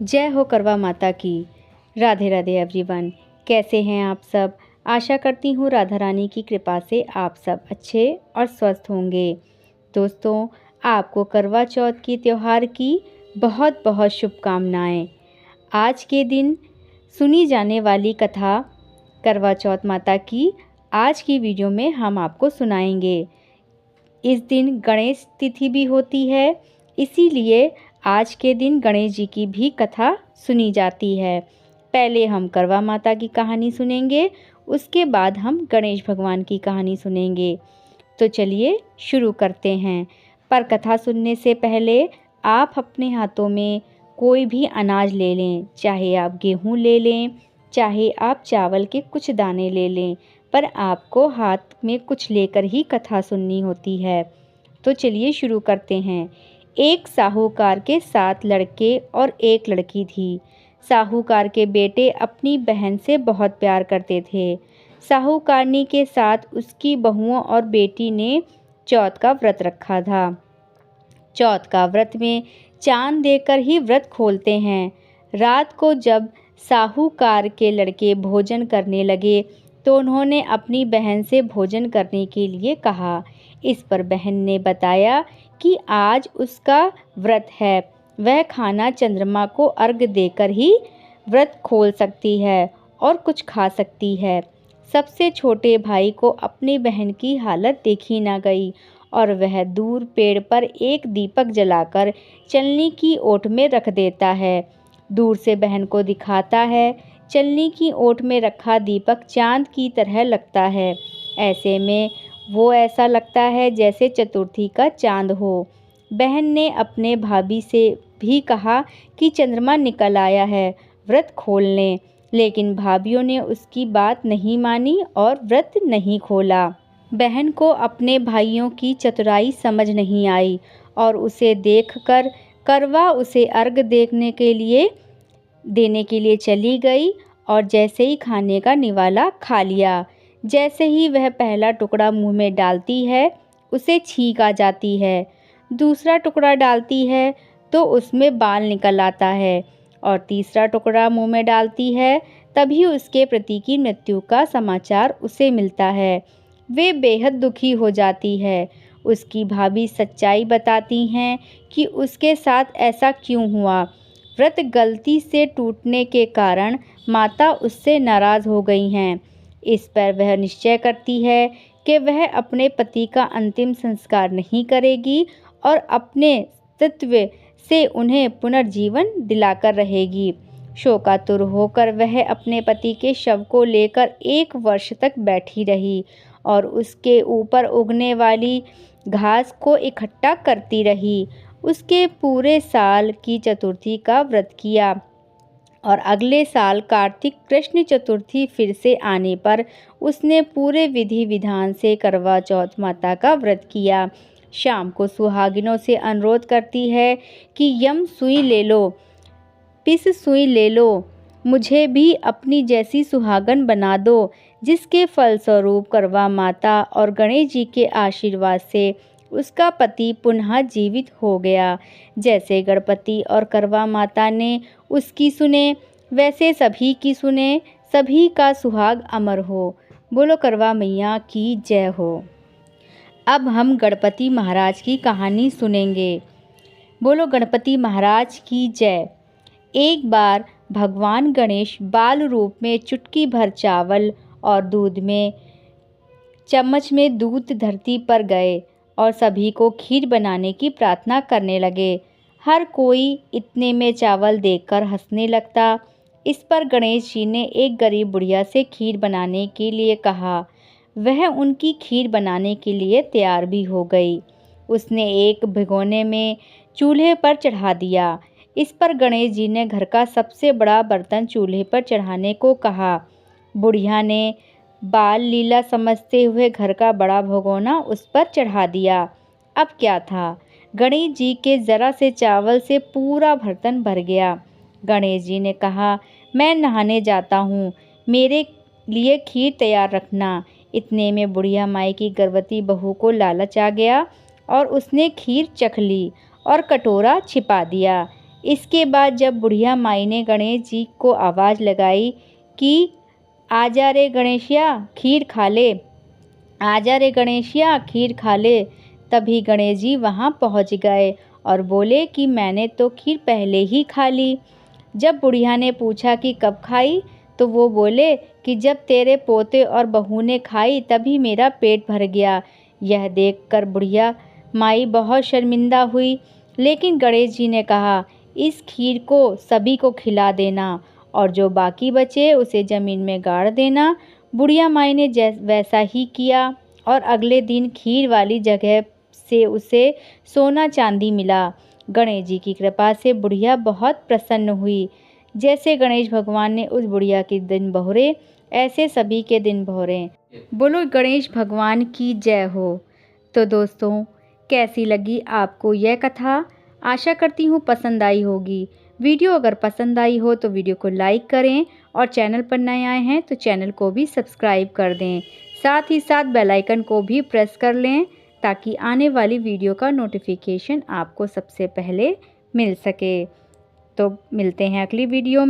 जय हो करवा माता की। राधे राधे एवरीवन। कैसे हैं आप सब? आशा करती हूँ राधा रानी की कृपा से आप सब अच्छे और स्वस्थ होंगे। दोस्तों, आपको करवा चौथ की त्यौहार की बहुत बहुत शुभकामनाएं। आज के दिन सुनी जाने वाली कथा करवा चौथ माता की आज की वीडियो में हम आपको सुनाएंगे। इस दिन गणेश तिथि भी होती है, इसीलिए आज के दिन गणेश जी की भी कथा सुनी जाती है। पहले हम करवा माता की कहानी सुनेंगे, उसके बाद हम गणेश भगवान की कहानी सुनेंगे। तो चलिए शुरू करते हैं। पर कथा सुनने से पहले आप अपने हाथों में कोई भी अनाज ले लें, चाहे आप गेहूँ ले लें, चाहे आप चावल के कुछ दाने ले लें, पर आपको हाथ में कुछ लेकर ही कथा सुननी होती है। तो चलिए शुरू करते हैं। एक साहूकार के 7 लड़के और एक लड़की थी। साहूकार के बेटे अपनी बहन से बहुत प्यार करते थे। साहूकारनी के साथ उसकी बहुओं और बेटी ने चौथ का व्रत रखा था। चौथ का व्रत में चांद देकर ही व्रत खोलते हैं। रात को जब साहूकार के लड़के भोजन करने लगे तो उन्होंने अपनी बहन से भोजन करने के लिए कहा। इस पर बहन ने बताया कि आज उसका व्रत है, वह खाना चंद्रमा को अर्घ देकर ही व्रत खोल सकती है और कुछ खा सकती है। सबसे छोटे भाई को अपनी बहन की हालत देखी न गई और वह दूर पेड़ पर एक दीपक जलाकर चलनी की ओट में रख देता है। दूर से बहन को दिखाता है। चलनी की ओट में रखा दीपक चांद की तरह लगता है। ऐसे में वो ऐसा लगता है जैसे चतुर्थी का चांद हो। बहन ने अपने भाभी से भी कहा कि चंद्रमा निकल आया है, व्रत खोल लें, लेकिन भाभीयों ने उसकी बात नहीं मानी और व्रत नहीं खोला। बहन को अपने भाइयों की चतुराई समझ नहीं आई और उसे देखकर करवा उसे अर्घ देने के लिए चली गई और जैसे ही खाने का निवाला खा लिया, जैसे ही वह पहला टुकड़ा मुंह में डालती है उसे छींक आ जाती है। दूसरा टुकड़ा डालती है तो उसमें बाल निकल आता है और तीसरा टुकड़ा मुंह में डालती है तभी उसके पति की मृत्यु का समाचार उसे मिलता है। वे बेहद दुखी हो जाती है। उसकी भाभी सच्चाई बताती हैं कि उसके साथ ऐसा क्यों हुआ। व्रत गलती से टूटने के कारण माता उससे नाराज़ हो गई हैं। इस पर वह निश्चय करती है कि वह अपने पति का अंतिम संस्कार नहीं करेगी और अपने तत्व से उन्हें पुनर्जीवन दिलाकर रहेगी। शोकातुर होकर वह अपने पति के शव को लेकर 1 वर्ष तक बैठी रही और उसके ऊपर उगने वाली घास को इकट्ठा करती रही। उसके पूरे साल की चतुर्थी का व्रत किया और अगले साल कार्तिक कृष्ण चतुर्थी फिर से आने पर उसने पूरे विधि विधान से करवा चौथ माता का व्रत किया। शाम को सुहागिनों से अनुरोध करती है कि यम सुई ले लो, पिस सुई ले लो, मुझे भी अपनी जैसी सुहागन बना दो, जिसके फलस्वरूप करवा माता और गणेश जी के आशीर्वाद से उसका पति पुनः जीवित हो गया। जैसे गणपति और करवा माता ने उसकी सुने, वैसे सभी की सुने, सभी का सुहाग अमर हो। बोलो करवा मैया की जय हो। अब हम गणपति महाराज की कहानी सुनेंगे। बोलो गणपति महाराज की जय। एक बार भगवान गणेश बाल रूप में चुटकी भर चावल और दूध में चम्मच में दूध धरती पर गए और सभी को खीर बनाने की प्रार्थना करने लगे। हर कोई इतने में चावल देखकर हंसने लगता। इस पर गणेश जी ने एक गरीब बुढ़िया से खीर बनाने के लिए कहा। वह उनकी खीर बनाने के लिए तैयार भी हो गई। उसने एक भिगोने में चूल्हे पर चढ़ा दिया। इस पर गणेश जी ने घर का सबसे बड़ा बर्तन चूल्हे पर चढ़ाने को कहा। बुढ़िया ने बाल लीला समझते हुए घर का बड़ा भगोना उस पर चढ़ा दिया। अब क्या था, गणेश जी के ज़रा से चावल से पूरा बर्तन भर गया। गणेश जी ने कहा, मैं नहाने जाता हूँ, मेरे लिए खीर तैयार रखना। इतने में बुढ़िया माई की गर्भवती बहू को लालच आ गया और उसने खीर चख ली और कटोरा छिपा दिया। इसके बाद जब बुढ़िया माई ने गणेश जी को आवाज़ लगाई कि आजा रे गणेशिया खीर खा ले, आजा रे गणेशिया खीर खा ले, तभी गणेश जी वहाँ पहुँच गए और बोले कि मैंने तो खीर पहले ही खा ली। जब बुढ़िया ने पूछा कि कब खाई, तो वो बोले कि जब तेरे पोते और बहू ने खाई तभी मेरा पेट भर गया। यह देखकर बुढ़िया माई बहुत शर्मिंदा हुई, लेकिन गणेश जी ने कहा इस खीर को सभी को खिला देना और जो बाकी बचे उसे ज़मीन में गाड़ देना। बुढ़िया माई ने वैसा ही किया और अगले दिन खीर वाली जगह से उसे सोना चांदी मिला। गणेश जी की कृपा से बुढ़िया बहुत प्रसन्न हुई। जैसे गणेश भगवान ने उस बुढ़िया के दिन बहुरे, ऐसे सभी के दिन बहुरे। बोलो गणेश भगवान की जय हो। तो दोस्तों, कैसी लगी आपको यह कथा? आशा करती हूँ पसंद आई होगी। वीडियो अगर पसंद आई हो तो वीडियो को लाइक करें और चैनल पर नए आए हैं तो चैनल को भी सब्सक्राइब कर दें। साथ ही साथ बेल आइकन को भी प्रेस कर लें ताकि आने वाली वीडियो का नोटिफिकेशन आपको सबसे पहले मिल सके। तो मिलते हैं अगली वीडियो में।